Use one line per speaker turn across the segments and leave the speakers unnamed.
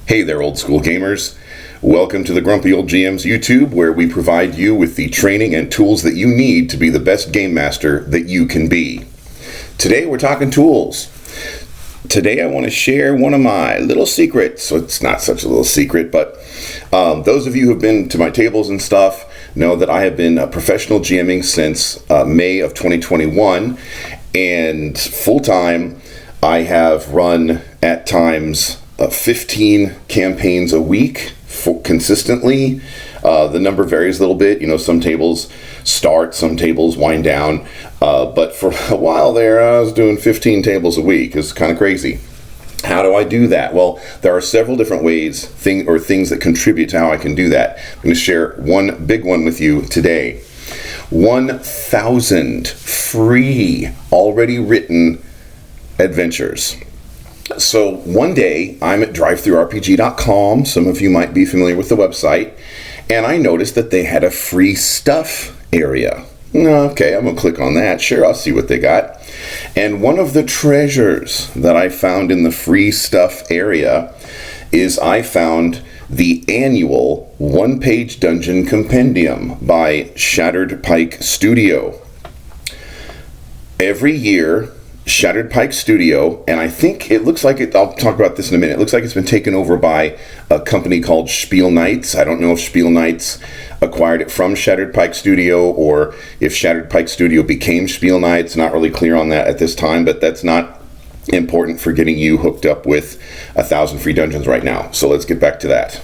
Hey there, old school gamers. Welcome to the Grumpy Old GM's YouTube, where we provide you with the training and tools that you need to be the best game master that you can be. Today we're talking tools. Today I want to share one of my little secrets. So it's not such a little secret, but those of you who have been to my tables and stuff know that I have been professional GMing since May of 2021, and full-time I have run at times 15 campaigns a week consistently. The number varies a little bit. You know, some tables start, some tables wind down. But for a while there, I was doing 15 tables a week. It's kind of crazy. How do I do that? Well, there are several different ways, things that contribute to how I can do that. I'm going to share one big one with you today. 1,000 free, already written adventures. So one day I'm at drivethrurpg.com. Some of you might be familiar with the website, and I noticed that they had a free stuff area. Okay, I'm gonna click on that. Sure, I'll see what they got. And one of the treasures that I found in the free stuff area is I found the annual one-page dungeon compendium by Shattered Pike Studio. Every year, Shattered Pike Studio, and I think it looks like I'll talk about this in a minute. It looks like it's been taken over by a company called Spiel Knights. I don't know if Spiel Knights acquired it from Shattered Pike Studio or if Shattered Pike Studio became Spiel Knights. Not really clear on that at this time, but that's not important for getting you hooked up with 1,000 free dungeons right now. So let's get back to that.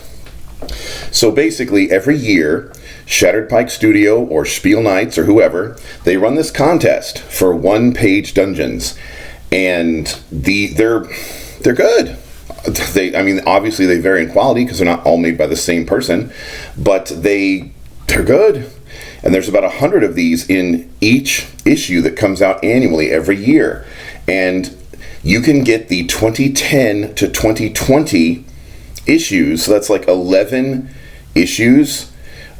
So basically, every year, Shattered Pike Studio or Spiel Knights or whoever, they run this contest for one-page dungeons, and they're good. Obviously they vary in quality because they're not all made by the same person, but they're good. And there's about 100 of these in each issue that comes out annually every year, and you can get the 2010 to 2020 issues. So that's like 11 issues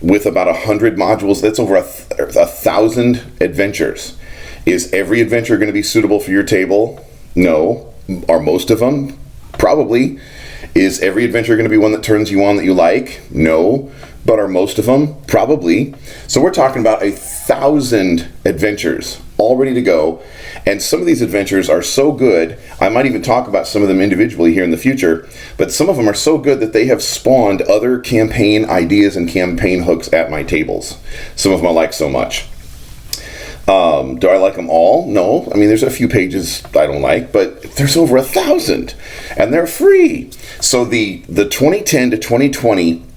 with about 100 modules. That's over 1,000 adventures. Is every adventure going to be suitable for your table? No. Are most of them? Probably. Is every adventure going to be one that turns you on that you like? No. But are most of them? Probably. So we're talking about 1,000 adventures all ready to go. And some of these adventures are so good, I might even talk about some of them individually here in the future, but some of them are so good that they have spawned other campaign ideas and campaign hooks at my tables. Some of them I like so much. Do I like them all? No. I mean, there's a few pages I don't like, but there's over 1,000, and they're free. So the 2010 to 2020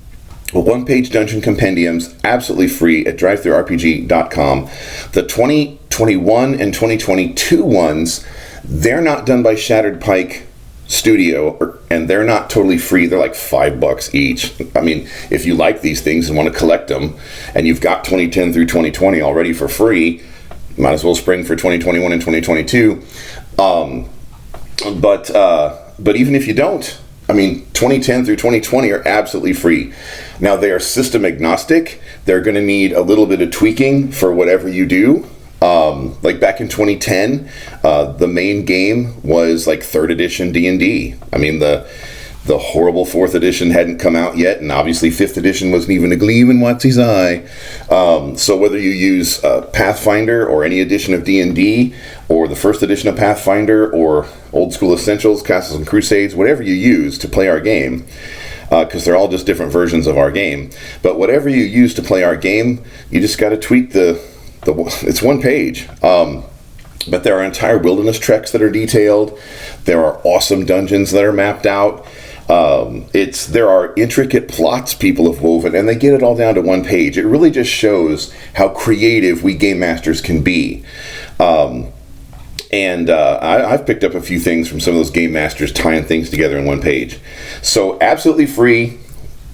one-page dungeon compendiums, absolutely free at drivethrurpg.com. The 2021 and 2022 ones, they're not done by Shattered Pike Studio, and they're not totally free. They're like $5 each. I mean, if you like these things and want to collect them, and you've got 2010 through 2020 already for free, might as well spring for 2021 and 2022. But even if you don't, I mean, 2010 through 2020 are absolutely free. Now, they are system agnostic. They're going to need a little bit of tweaking for whatever you do. Like back in 2010, the main game was like 3rd edition D&D. I mean, the horrible 4th edition hadn't come out yet, and obviously 5th edition wasn't even a gleam in Watsy's eye. So whether you use Pathfinder or any edition of D&D, or the 1st edition of Pathfinder, or Old School Essentials, Castles and Crusades, whatever you use to play our game, because they're all just different versions of our game. But whatever you use to play our game, you just got to tweak it's one page. But there are entire wilderness treks that are detailed. There are awesome dungeons that are mapped out. There are intricate plots people have woven, and they get it all down to one page. It really just shows how creative we game masters can be. I've picked up a few things from some of those game masters tying things together in one page. So absolutely free,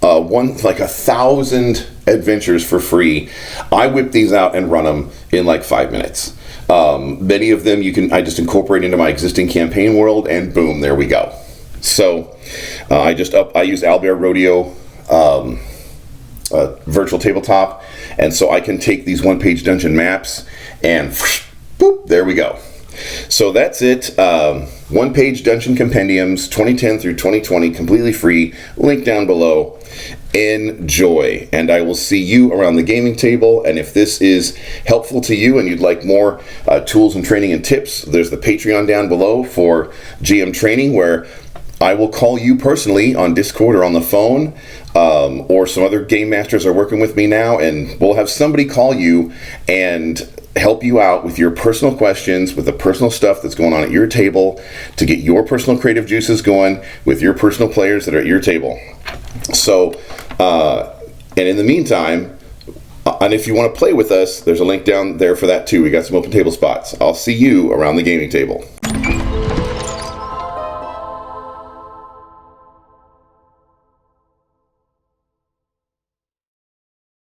1,000 adventures for free. I whip these out and run them in like 5 minutes. Many of them I just incorporate into my existing campaign world, and boom, there we go. So I use Owlbear Rodeo virtual tabletop, and so I can take these one-page dungeon maps and boop, there we go. So that's it. One-page Dungeon Compendiums, 2010 through 2020, completely free. Link down below. Enjoy, and I will see you around the gaming table. And if this is helpful to you and you'd like more tools and training and tips, there's the Patreon down below for GM training, where I will call you personally on Discord or on the phone, or some other game masters are working with me now, and we'll have somebody call you and help you out with your personal questions, with the personal stuff that's going on at your table, to get your personal creative juices going with your personal players that are at your table. So, and in the meantime, and if you want to play with us, there's a link down there for that too. We got some open table spots. I'll see you around the gaming table.